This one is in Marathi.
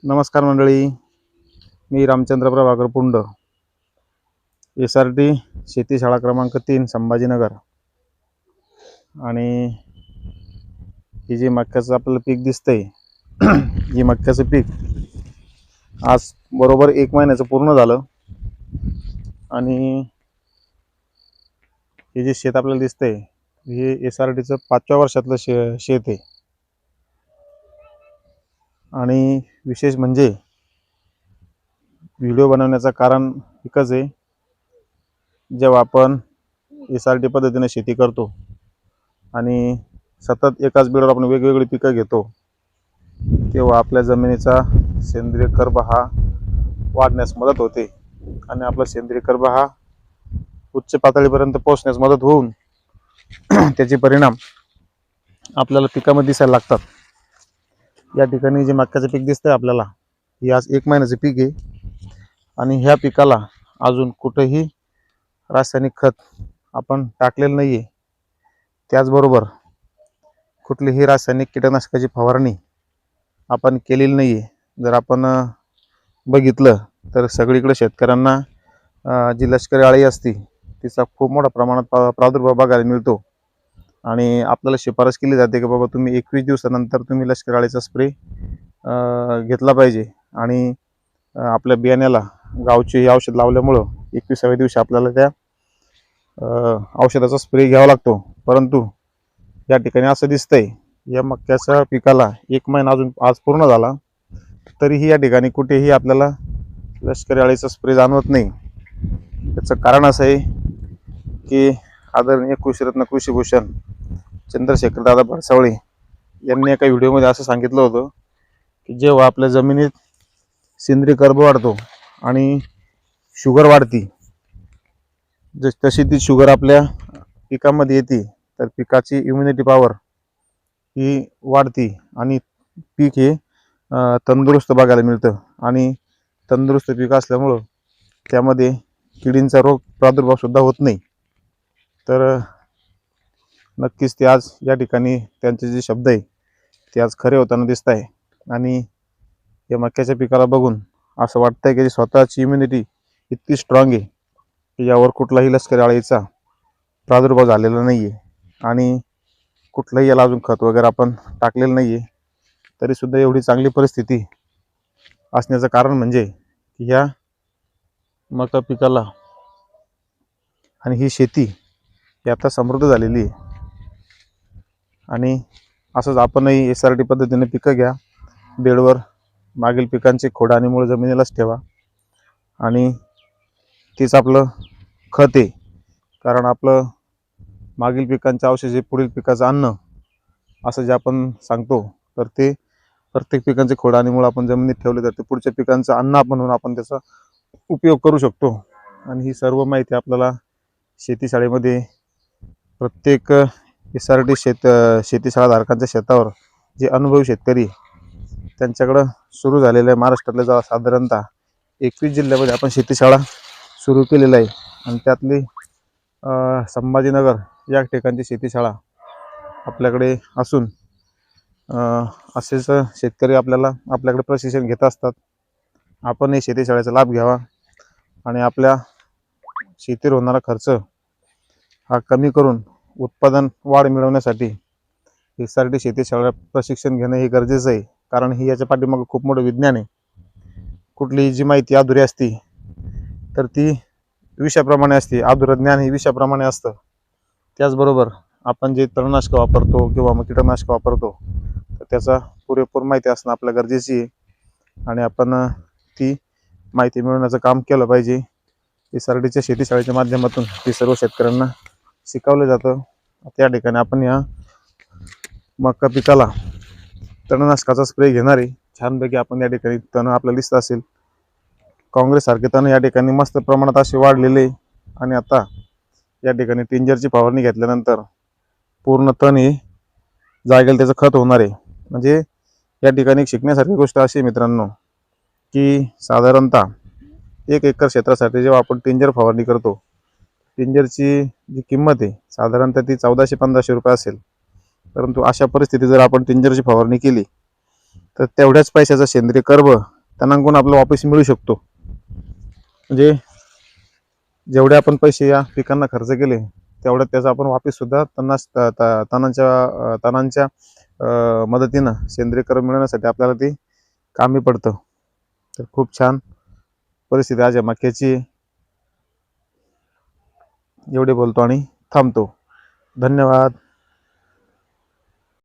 नमस्कार मंडळी, मी रामचंद्र प्रभाकर पुंड, SRT शेती शाळा क्रमांक 3 संभाजीनगर। आणि हे जे मक्याचं आपल्याला पीक दिसतंय हे मक्याचं पीक आज बरोबर 1 महिन्याचं पूर्ण झालं। आणि हे जे शेत आपल्याला दिसतंय हे SRTचं 5व्या वर्षातलं शेत आहे। आणि विशेष म्हणजे व्हिडिओ बनवण्याचं कारण एकच आहे, जेव्हा आपण SRT पद्धतीने शेती करतो आणि सतत एकाच बेडवर आपण वेगवेगळी पिकं घेतो, तेव्हा आपल्या जमिनीचा सेंद्रिय कर्ब हा वाढण्यास मदत होते आणि आपला सेंद्रिय कर्ब हा उच्च पातळीपर्यंत पोहोचण्यास मदत होऊन त्याचे परिणाम आपल्याला पिकामध्ये दिसायला लागतात। या ठिकाणी जे मक्याचं पीक दिसतंय आपल्याला, हे आज 1 महिन्याचं पीक आहे आणि ह्या पिकाला अजून कुठेही रासायनिक खत आपण टाकलेलं नाहीये। त्याचबरोबर कुठलीही रासायनिक कीटकनाशकाची फवारणी आपण केलेली नाहीये। जर आपण बघितलं तर सगळीकडे शेतकऱ्यांना जी लष्करी अळी असते तिचा खूप मोठ्या प्रमाणात प्रादुर्भाव बघायला मिळतो आणि आपल्याला शिफारस केली जाते की बाबा तुम्ही 21 दिवसानंतर तुम्ही लष्करी अळीचा स्प्रे घेतला पाहिजे। आणि आपल्या बियाण्याला गावचे हे औषध लावल्यामुळं 21व्या दिवशी आपल्याला त्या औषधाचा स्प्रे घ्यावा लागतो। परंतु या ठिकाणी असं दिसतंय, या मक्याच्या पिकाला 1 महिना अजून आज पूर्ण झाला तरीही या ठिकाणी कुठेही आपल्याला लष्करी अळीचा स्प्रे जाणवत नाही। त्याचं कारण असं आहे की आदरणीय कृषीरत्न कृषीभूषण चंद्रशेखर दादा भरसावळे यांनी एका व्हिडिओमध्ये असं सांगितलं होतं की जेव्हा आपल्या जमिनीत सेंद्रिय कर्ब वाढतो आणि शुगर वाढती, तशी ती शुगर आपल्या पिकामध्ये येते तर पिकाची इम्युनिटी पॉवर ही वाढती आणि पीक हे तंदुरुस्त बघायला मिळतं। आणि तंदुरुस्त पीक असल्यामुळं त्यामध्ये किडींचा रोग प्रादुर्भाव सुद्धा होत नाही। तर नक्कीच ते आज या ठिकाणी त्यांचे जे शब्द आहे ते आज खरे होताना दिसत आहे। आणि या मक्याच्या पिकाला बघून असं वाटतंय की स्वतःची इम्युनिटी इतकी स्ट्रॉंग आहे की यावर कुठलाही लष्करी अळीचा प्रादुर्भाव झालेला नाही आहे आणि कुठलंही याला अजून खत वगैरे आपण टाकलेलं नाही आहे। तरीसुद्धा एवढी चांगली परिस्थिती असण्याचं कारण म्हणजे की ह्या मका पिकाला आणि ही शेती ही आता समृद्ध झालेली आहे। आणि असंच आपणही SRT पद्धतीने पिकं घ्या, बेडवर मागील पिकांचे खोड आणि मूळ जमिनीलाच ठेवा आणि तीच आपलं खत आहे। कारण आपलं मागील पिकांचे अवशेष हे पुढील पिकाचं अन्न असं जे आपण सांगतो, तर ते प्रत्येक पिकांचे खोड आणि मूळ आपण जमिनीत ठेवले तर ते पुढच्या पिकांचं अन्न म्हणून आपण त्याचा उपयोग करू शकतो। आणि ही सर्व माहिती आपल्याला शेतीशाळेमध्ये प्रत्येक SRT शेतीशाळा धारकांच्या शेतावर जे अनुभवी शेतकरी त्यांच्याकडं सुरू झालेलं आहे। महाराष्ट्रातल्या साधारणतः 21 जिल्ह्यामध्ये आपण शेतीशाळा सुरू केलेलं आहे आणि त्यातली संभाजीनगर या ठिकाणची शेतीशाळा आपल्याकडे असून असेच शेतकरी आपल्याकडे प्रशिक्षण घेत असतात। आपण हे शेतीशाळेचा लाभ घ्यावा आणि आपल्या शेतीवर होणारा खर्च हा कमी करून उत्पादन वाढ मिळवण्यासाठी SRT शेतीशाळा प्रशिक्षण घेणं हे गरजेचं आहे। कारण ही याच्या पाठीमागे खूप मोठं विज्ञान आहे। कुठलीही जी माहिती अधुरी असती तर ती विषाप्रमाणे असते, अधुरं ज्ञान हे विषाप्रमाणे असतं। त्याचबरोबर आपण जे तणनाशक वापरतो किंवा मग कीटकनाशक वापरतो तर त्याचा पुरेपूर माहिती असणं आपल्या गरजेची आहे आणि आपण ती माहिती मिळवण्याचं काम केलं पाहिजे। SRTच्या शेतीशाळेच्या माध्यमातून ते सर्व शेतकऱ्यांना शिकवलं जातं। त्या ठिकाणी आपण या मका पिकाला तणनाशकाचा स्प्रे घेणार आहे। छानपैकी आपण या ठिकाणी तण आपल्याला दिसत असेल, काँग्रेससारखे तण या ठिकाणी मस्त प्रमाणात असे वाढलेले आणि आता या ठिकाणी टिंजरची फवारणी घेतल्यानंतर पूर्ण तण हे जागेल त्याचं खत होणार आहे। म्हणजे या ठिकाणी शिकण्यासारखी गोष्ट अशी आहे मित्रांनो की साधारणतः 1 एकर क्षेत्रासाठी जेव्हा आपण टिंजर फवारणी करतो, टिंजरची जी किंमत आहे साधारणतः ती 1400-1500 रुपये असेल। परंतु अशा परिस्थितीत जर आपण टिंजरची फवारणी केली तर तेवढ्याच पैशाचा सेंद्रिय कर्ब त्यांना आपलं वापस मिळू शकतो. म्हणजे जेवढे आपण पैसे या पिकांना खर्च केले तेवढ्यात त्याचा आपण वापस सुद्धा तणांच्या मदतीनं सेंद्रिय खत मिळवण्यासाठी आपल्याला ते कामी पडतं. तर खूप छान परिस्थिती आज या मक्याची. एवढे बोलतो आणि थांबतो. धन्यवाद.